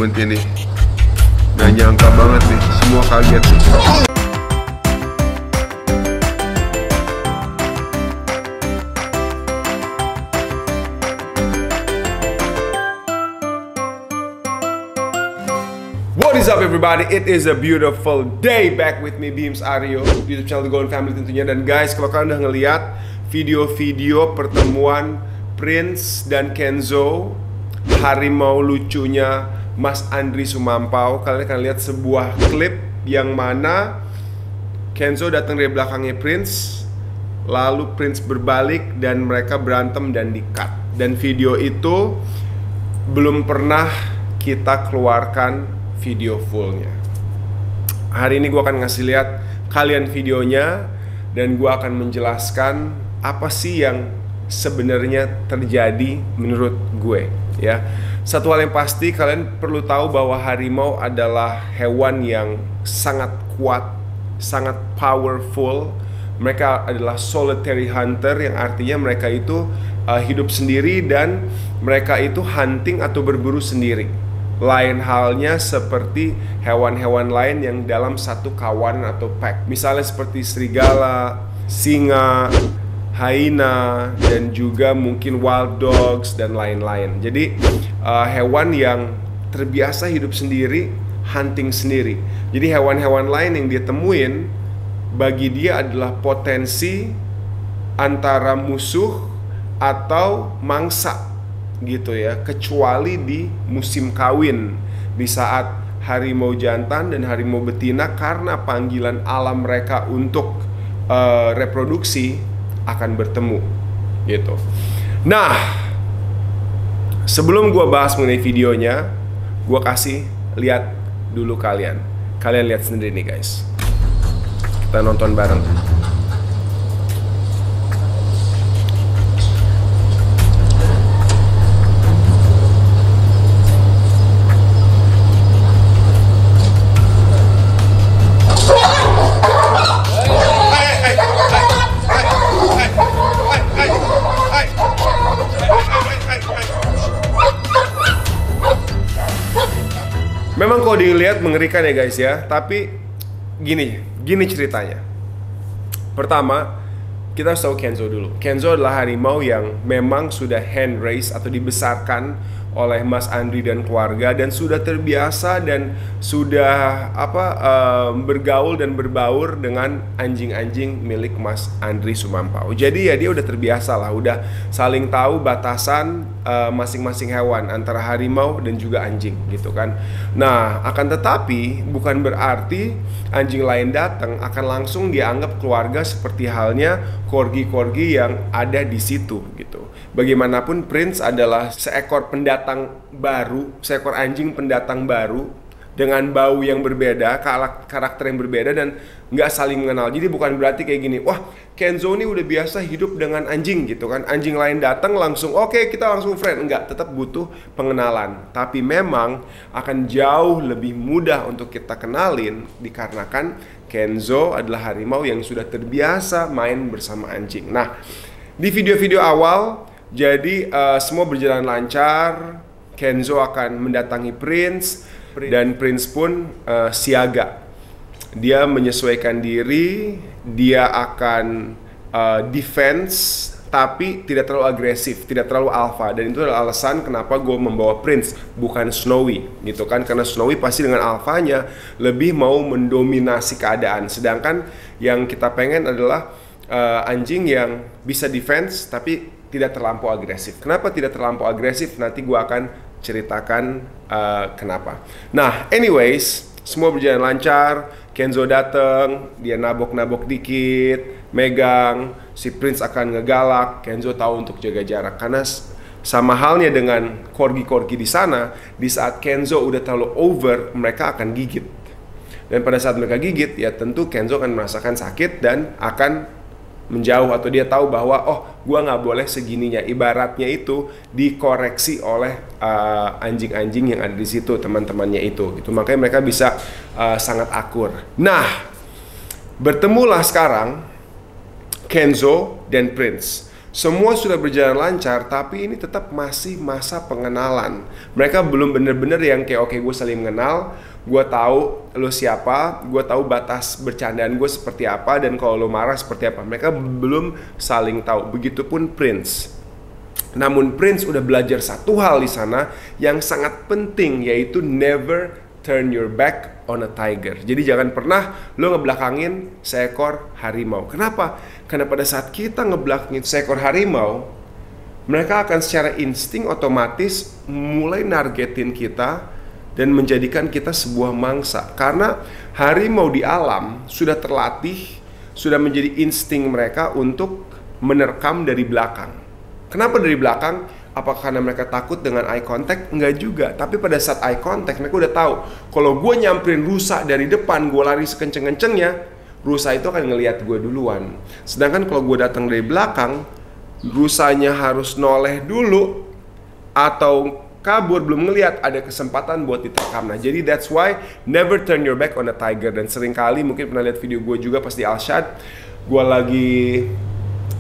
moment ini. Gak nyangka banget nih, semua kaget. What is up everybody? It is a beautiful day back with me, Beams Aryo, YouTube channel The Golden Family tentunya. Dan guys, kalau kalian udah ngeliat video-video pertemuan Prince dan Kenzo, harimau lucunya Mas Andri Sumampau, kalian akan lihat sebuah klip yang mana Kenzo datang dari belakangnya Prince, lalu Prince berbalik dan mereka berantem dan di-cut. Dan video itu belum pernah kita keluarkan video fullnya. Hari ini gue akan ngasih lihat kalian videonya dan gue akan menjelaskan apa sih yang sebenarnya terjadi menurut gue, ya. Satu hal yang pasti, kalian perlu tahu bahwa harimau adalah hewan yang sangat kuat, sangat powerful. Mereka adalah solitary hunter, yang artinya mereka itu hidup sendiri dan mereka itu hunting atau berburu sendiri. Lain halnya seperti hewan-hewan lain yang dalam satu kawanan atau pack. Misalnya seperti serigala, singa, hyena, dan juga mungkin wild dogs dan lain-lain. Jadi hewan yang terbiasa hidup sendiri, hunting sendiri. Jadi hewan-hewan lain yang dia temuin, bagi dia adalah potensi antara musuh atau mangsa gitu ya, kecuali di musim kawin, di saat harimau jantan dan harimau betina karena panggilan alam mereka untuk reproduksi akan bertemu gitu. Nah, sebelum gue bahas mengenai videonya, gue kasih lihat dulu kalian. Kalian lihat sendiri nih guys. Kita nonton bareng. Memang kalau dilihat mengerikan ya guys ya, tapi gini ceritanya. Pertama, kita harus tahu Kenzo dulu. Kenzo adalah harimau yang memang sudah hand raised atau dibesarkan oleh Mas Andri dan keluarga, dan sudah terbiasa dan sudah bergaul dan berbaur dengan anjing-anjing milik Mas Andri Sumampau. Jadi ya dia udah terbiasa lah, udah saling tahu batasan masing-masing hewan antara harimau dan juga anjing gitu kan. Nah, akan tetapi bukan berarti anjing lain datang akan langsung dianggap keluarga seperti halnya corgi-corgi yang ada di situ gitu. Bagaimanapun Prince adalah seekor pendatang baru, seekor anjing pendatang baru dengan bau yang berbeda, karakter yang berbeda, dan nggak saling mengenal. Jadi bukan berarti kayak gini, wah Kenzo ini udah biasa hidup dengan anjing gitu kan, anjing lain datang langsung oke, kita langsung friend. Enggak, tetap butuh pengenalan. Tapi memang akan jauh lebih mudah untuk kita kenalin dikarenakan Kenzo adalah harimau yang sudah terbiasa main bersama anjing. Nah, di video-video awal jadi semua berjalan lancar. Kenzo akan mendatangi Prince dan Prince pun siaga. Dia menyesuaikan diri, dia akan defense tapi tidak terlalu agresif, tidak terlalu alpha. Dan itu adalah alasan kenapa gue membawa Prince, bukan Snowy gitu kan. Karena Snowy pasti dengan alfanya lebih mau mendominasi keadaan. Sedangkan yang kita pengen adalah anjing yang bisa defense tapi tidak terlampau agresif. Kenapa tidak terlampau agresif? Nanti gue akan ceritakan kenapa. Nah, anyways, semua berjalan lancar. Kenzo datang, dia nabok-nabok dikit, megang. Si Prince akan ngegalak. Kenzo tahu untuk jaga jarak. Karena sama halnya dengan corgi-corgi di sana, di saat Kenzo udah terlalu over, mereka akan gigit. Dan pada saat mereka gigit, ya tentu Kenzo akan merasakan sakit dan akan menjauh, atau dia tahu bahwa oh gua nggak boleh segininya. Ibaratnya itu dikoreksi oleh anjing-anjing yang ada di situ, teman-temannya itu gitu. Makanya mereka bisa sangat akur. Nah, bertemulah sekarang Kenzo dan Prince. Semua sudah berjalan lancar, tapi ini tetap masih masa pengenalan. Mereka belum bener-bener yang kayak oke, gue saling mengenal, gue tahu lo siapa, gue tahu batas bercandaan gue seperti apa, dan kalau lo marah seperti apa. Mereka belum saling tahu. Begitupun Prince. Namun Prince udah belajar satu hal di sana yang sangat penting, yaitu never turn your back on a tiger. Jadi jangan pernah lo ngebelakangin seekor harimau. Kenapa? Karena pada saat kita ngebelakangin seekor harimau, mereka akan secara insting otomatis mulai nargetin kita dan menjadikan kita sebuah mangsa. Karena harimau di alam sudah terlatih, sudah menjadi insting mereka untuk menerkam dari belakang. Kenapa dari belakang? Apakah karena mereka takut dengan eye contact? Enggak juga. Tapi pada saat eye contact, mereka udah tahu kalau gue nyamperin rusa dari depan, gue lari sekenceng-kencengnya, rusa itu akan ngelihat gue duluan. Sedangkan kalau gue datang dari belakang, rusanya harus noleh dulu atau kabur, belum ngelihat, ada kesempatan buat diterkam. Nah, jadi that's why never turn your back on a tiger. Dan seringkali mungkin pernah lihat video gue juga pas di Alshad, gue lagi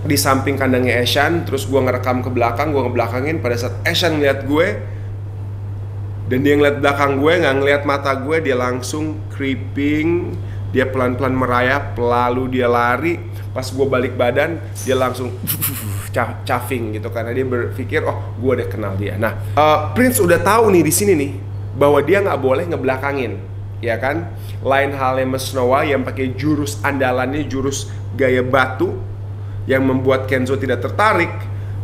di samping kandangnya Eshan, terus gue ngerekam ke belakang, gue ngebelakangin. Pada saat Eshan ngeliat gue dan dia ngeliat belakang gue, nggak ngeliat mata gue, dia langsung creeping, dia pelan-pelan merayap, lalu dia lari. Pas gue balik badan, dia langsung caving gitu, karena dia berpikir, oh gue udah kenal dia. Nah, Prince udah tahu nih di sini nih bahwa dia nggak boleh ngebelakangin, ya kan? Lain halnya Mas Noah yang pakai jurus andalannya, jurus gaya batu, yang membuat Kenzo tidak tertarik,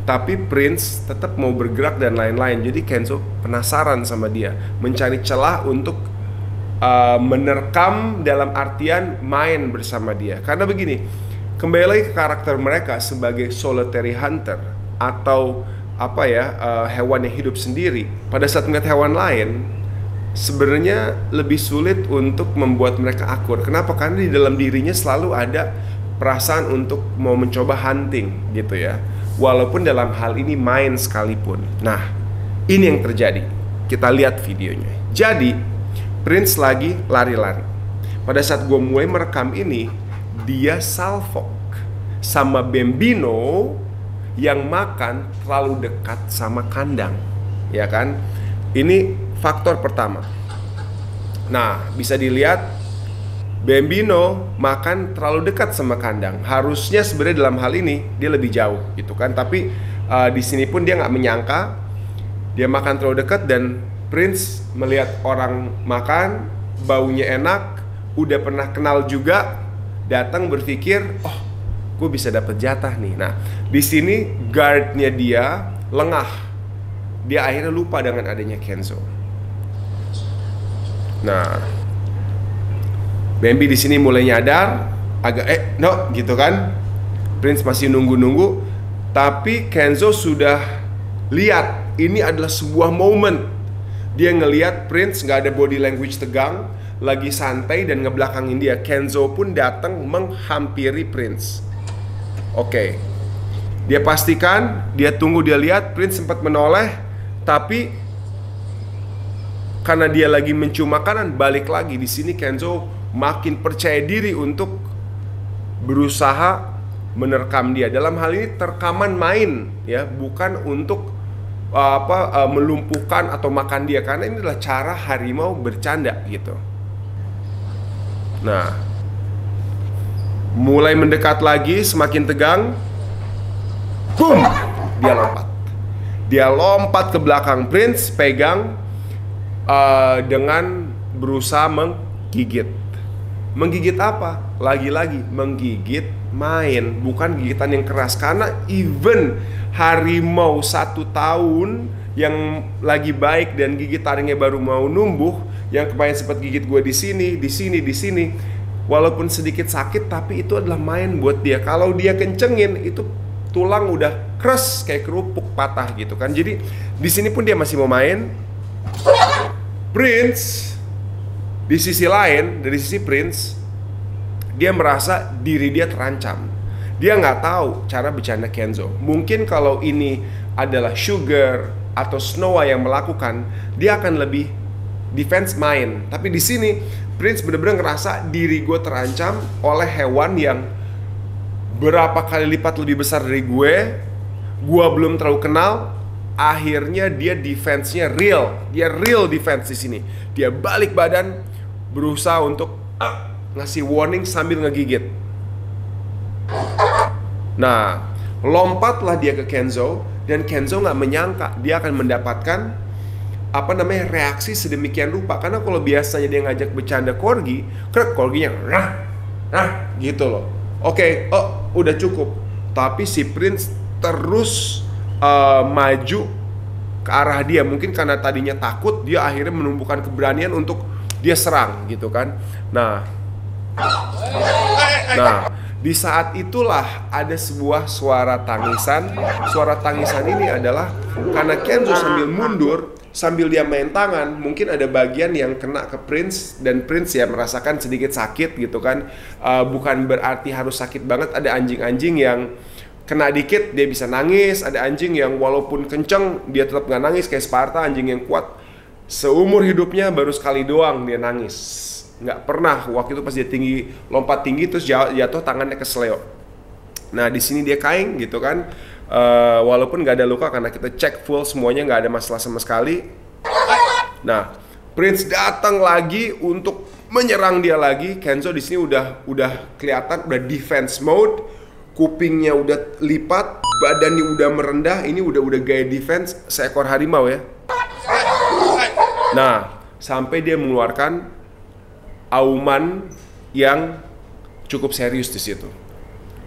tapi Prince tetap mau bergerak dan lain-lain. Jadi Kenzo penasaran sama dia, mencari celah untuk menerkam, dalam artian main bersama dia. Karena begini, kembali lagi ke karakter mereka sebagai solitary hunter atau hewan yang hidup sendiri. Pada saat melihat hewan lain, sebenarnya lebih sulit untuk membuat mereka akur. Kenapa? Karena di dalam dirinya selalu ada perasaan untuk mau mencoba hunting gitu ya, walaupun dalam hal ini main sekalipun. Nah, ini yang terjadi. Kita lihat videonya. Jadi Prince lagi lari-lari. Pada saat gue mulai merekam ini, dia salfok sama Bambino yang makan terlalu dekat sama kandang, ya kan? Ini faktor pertama. Nah, bisa dilihat Bambino makan terlalu dekat sama kandang. Harusnya sebenarnya dalam hal ini dia lebih jauh gitu kan. Tapi di sini pun dia nggak menyangka dia makan terlalu dekat, dan Prince melihat orang makan, baunya enak, udah pernah kenal juga, datang berpikir, oh gue bisa dapet jatah nih. Nah, di sini guardnya dia lengah. Dia akhirnya lupa dengan adanya Kenzo. Nah, Bambi di sini mulai nyadar, agak no gitu kan. Prince masih nunggu-nunggu, tapi Kenzo sudah lihat ini adalah sebuah momen. Dia ngelihat Prince nggak ada body language tegang, lagi santai dan ngebelakangin dia. Kenzo pun datang menghampiri Prince. Oke. Dia pastikan, dia tunggu, dia lihat Prince sempat menoleh, tapi karena dia lagi mencium makanan, balik lagi. Di sini Kenzo makin percaya diri untuk berusaha menerkam dia. Dalam hal ini terkaman main ya, bukan untuk melumpuhkan atau makan dia, karena ini adalah cara harimau bercanda gitu. Nah, mulai mendekat lagi, semakin tegang, boom, dia lompat ke belakang Prince, pegang dengan berusaha menggigit. Menggigit apa? Lagi-lagi menggigit main, bukan gigitan yang keras. Karena even harimau 1 tahun yang lagi baik dan gigi taringnya baru mau numbuh, yang kemarin sempat gigit gue di sini, walaupun sedikit sakit, tapi itu adalah main buat dia. Kalau dia kencengin, itu tulang udah keras kayak kerupuk patah gitu kan. Jadi di sini pun dia masih mau main. Prince di sisi lain, dari sisi Prince, dia merasa diri dia terancam. Dia nggak tahu cara bercanda Kenzo. Mungkin kalau ini adalah Sugar atau Snowa yang melakukan, dia akan lebih defense main. Tapi di sini Prince benar-benar ngerasa diri gue terancam oleh hewan yang berapa kali lipat lebih besar dari gue, gua belum terlalu kenal, akhirnya dia defense-nya real. Dia real defense di sini. Dia balik badan, berusaha untuk ngasih warning sambil ngegigit. Nah, lompatlah dia ke Kenzo, dan Kenzo nggak menyangka dia akan mendapatkan reaksi sedemikian rupa. Karena kalau biasanya dia ngajak bercanda Corgi, Corginya gitu loh. Oke, udah cukup. Tapi si Prince terus maju ke arah dia. Mungkin karena tadinya takut, dia akhirnya menumbuhkan keberanian untuk dia serang gitu kan. Nah, di saat itulah ada sebuah suara tangisan. Suara tangisan ini adalah karena Kenzo sambil mundur, sambil dia main tangan, mungkin ada bagian yang kena ke Prince, dan Prince ya merasakan sedikit sakit gitu kan. Bukan berarti harus sakit banget. Ada anjing-anjing yang kena dikit dia bisa nangis, ada anjing yang walaupun kenceng dia tetap nggak nangis, kayak Sparta, anjing yang kuat. Seumur hidupnya baru sekali doang dia nangis. Nggak pernah waktu itu pas dia lompat tinggi terus jatuh tangannya kesleo. Nah di sini dia kaing gitu kan. Walaupun nggak ada luka karena kita cek full semuanya, nggak ada masalah sama sekali. Nah, Prince datang lagi untuk menyerang dia lagi. Kenzo di sini udah kelihatan udah defense mode, kupingnya udah lipat, badannya udah merendah. Ini udah gaya defense seekor harimau ya. Nah, sampai dia mengeluarkan auman yang cukup serius di situ.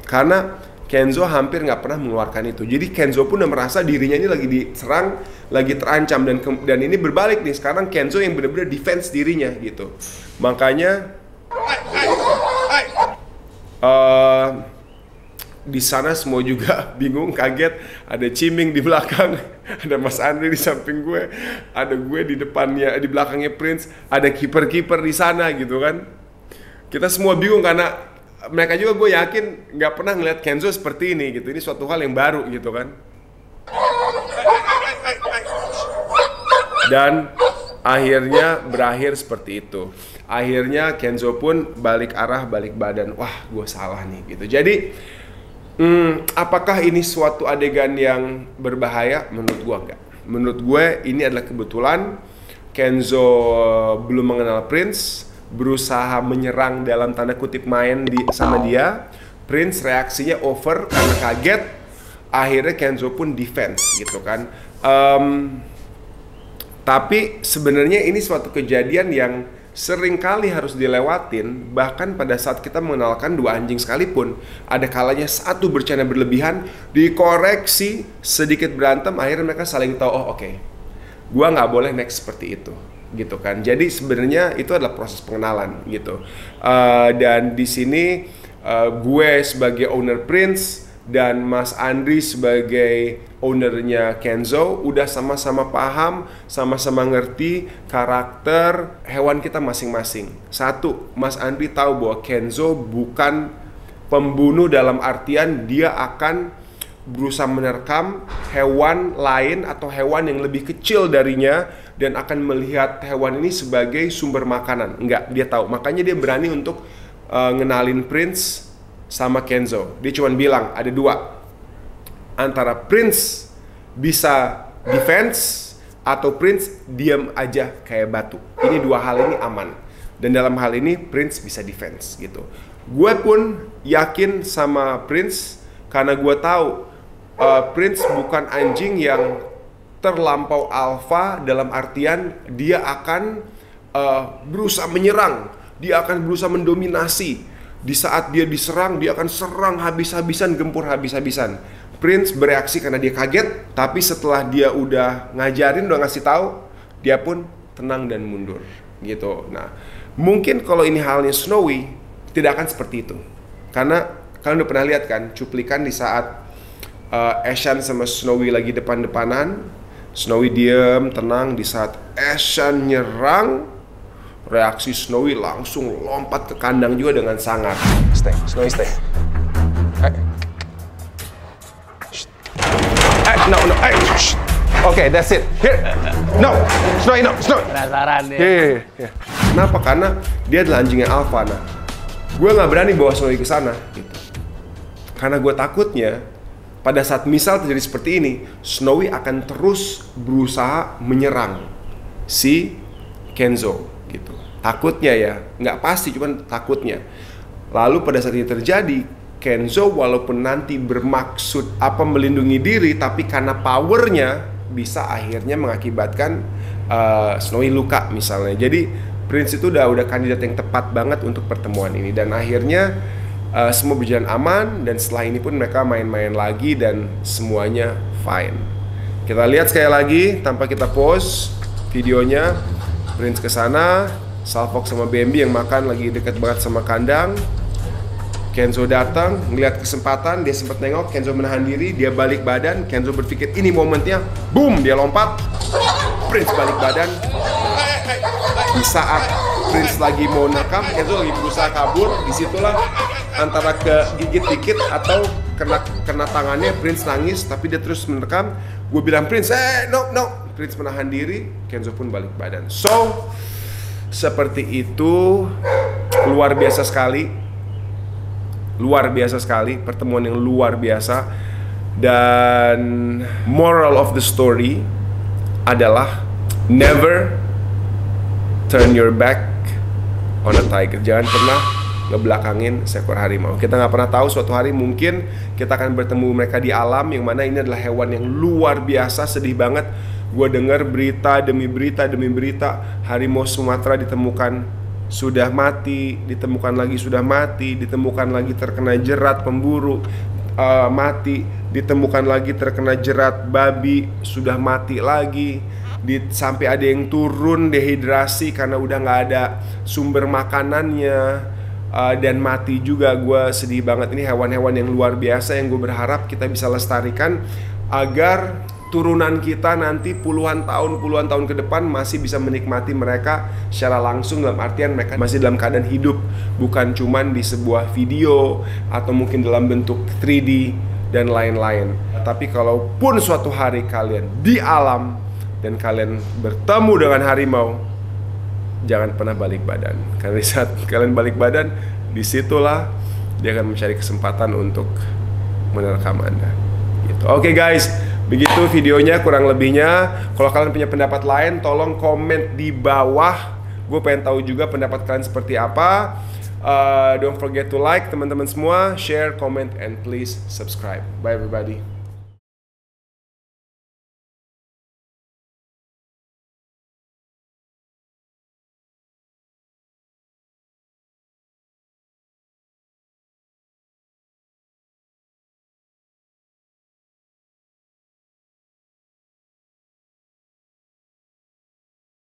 Karena Kenzo hampir nggak pernah mengeluarkan itu. Jadi Kenzo pun udah merasa dirinya ini lagi diserang, lagi terancam, dan ini berbalik nih. Sekarang Kenzo yang benar-benar defense dirinya gitu. Makanya di sana semua juga bingung, kaget. Ada Ciming di belakang, ada Mas Andri di samping gue, ada gue di depannya, di belakangnya Prince, ada kiper di sana gitu kan. Kita semua bingung karena mereka juga gue yakin nggak pernah ngeliat Kenzo seperti ini gitu. Ini suatu hal yang baru gitu kan. Dan akhirnya berakhir seperti itu. Akhirnya Kenzo pun balik arah, balik badan. Wah, gue salah nih gitu. Jadi apakah ini suatu adegan yang berbahaya? Menurut gue enggak. Menurut gue ini adalah kebetulan. Kenzo belum mengenal Prince, berusaha menyerang dalam tanda kutip main sama dia. Prince reaksinya over karena kaget. Akhirnya Kenzo pun defense gitu kan. Tapi sebenarnya ini suatu kejadian yang sering kali harus dilewatin. Bahkan pada saat kita mengenalkan dua anjing sekalipun, ada kalanya satu bercanda berlebihan, dikoreksi, sedikit berantem, akhirnya mereka saling tahu, oh oke, gua nggak boleh next seperti itu gitu kan. Jadi sebenarnya itu adalah proses pengenalan gitu. Dan di sini gue sebagai owner Prince dan Mas Andri sebagai ownernya Kenzo udah sama-sama paham, sama-sama ngerti karakter hewan kita masing-masing. Satu, Mas Andri tahu bahwa Kenzo bukan pembunuh dalam artian dia akan berusaha menerkam hewan lain atau hewan yang lebih kecil darinya dan akan melihat hewan ini sebagai sumber makanan. Enggak, dia tahu. Makanya dia berani untuk ngenalin Prince sama Kenzo. Dia cuma bilang ada dua, antara Prince bisa defense atau Prince diam aja kayak batu. Ini dua hal ini aman. Dan dalam hal ini Prince bisa defense gitu. Gue pun yakin sama Prince karena gue tahu Prince bukan anjing yang terlampau alfa dalam artian dia akan berusaha menyerang, dia akan berusaha mendominasi. Di saat dia diserang, dia akan serang habis-habisan, gempur habis-habisan. Prince bereaksi karena dia kaget, tapi setelah dia udah ngajarin, udah ngasih tahu, dia pun tenang dan mundur gitu. Nah, mungkin kalau ini halnya Snowy tidak akan seperti itu. Karena kalian udah pernah lihat kan cuplikan di saat Ashan sama Snowy lagi depan-depanan, Snowy diem, tenang. Di saat Ashan nyerang, reaksi Snowy langsung lompat ke kandang juga dengan sangat. Stay, Snowy stay. No. Okay, that's it. Here. No, Snowy, no, Snowy. Penasaran deh. Yeah. Kenapa? Karena dia adalah anjingnya alpha. Nah, gue nggak berani bawa Snowy ke sana, gitu. Karena gue takutnya pada saat misal terjadi seperti ini, Snowy akan terus berusaha menyerang si Kenzo gitu. Takutnya ya, nggak pasti, cuman takutnya. Lalu pada saat ini terjadi, Kenzo walaupun nanti bermaksud melindungi diri, tapi karena powernya bisa akhirnya mengakibatkan Snowy luka misalnya. Jadi Prince itu udah kandidat yang tepat banget untuk pertemuan ini, dan akhirnya semua berjalan aman, dan setelah ini pun mereka main-main lagi dan semuanya fine. Kita lihat sekali lagi tanpa kita pause videonya. Prince kesana, Salfok sama Bambi yang makan lagi deket banget sama kandang. Kenzo datang, ngeliat kesempatan, dia sempat nengok, Kenzo menahan diri, dia balik badan, Kenzo berpikir ini momennya, boom, dia lompat, Prince balik badan. Di saat Prince lagi mau nekam, Kenzo lagi berusaha kabur, disitulah antara kegigit dikit atau kena tangannya, Prince nangis, tapi dia terus menerkam. Gue bilang Prince, no, Prince menahan diri, Kenzo pun balik badan. So, seperti itu, luar biasa sekali, pertemuan yang luar biasa. Dan moral of the story adalah never turn your back on a tiger. Jangan pernah ngebelakangin seekor harimau. Kita nggak pernah tahu, suatu hari mungkin kita akan bertemu mereka di alam, yang mana ini adalah hewan yang luar biasa. Sedih banget gue dengar berita demi berita, harimau Sumatera ditemukan sudah mati, ditemukan lagi sudah mati, ditemukan lagi terkena jerat pemburu, mati, ditemukan lagi terkena jerat babi, sudah mati lagi, sampai ada yang turun dehidrasi karena udah nggak ada sumber makanannya, dan mati juga. Gue sedih banget. Ini hewan-hewan yang luar biasa yang gue berharap kita bisa lestarikan agar turunan kita nanti puluhan tahun ke depan masih bisa menikmati mereka secara langsung, dalam artian mereka masih dalam keadaan hidup, bukan cuman di sebuah video atau mungkin dalam bentuk 3D dan lain-lain. Tapi kalaupun suatu hari kalian di alam dan kalian bertemu dengan harimau, jangan pernah balik badan, karena di saat kalian balik badan, disitulah dia akan mencari kesempatan untuk menerkam Anda gitu. Oke guys, begitu videonya kurang lebihnya. Kalau kalian punya pendapat lain, tolong komen di bawah. Gue pengen tahu juga pendapat kalian seperti apa. Don't forget to like teman-teman semua, share, comment, and please subscribe. Bye everybody.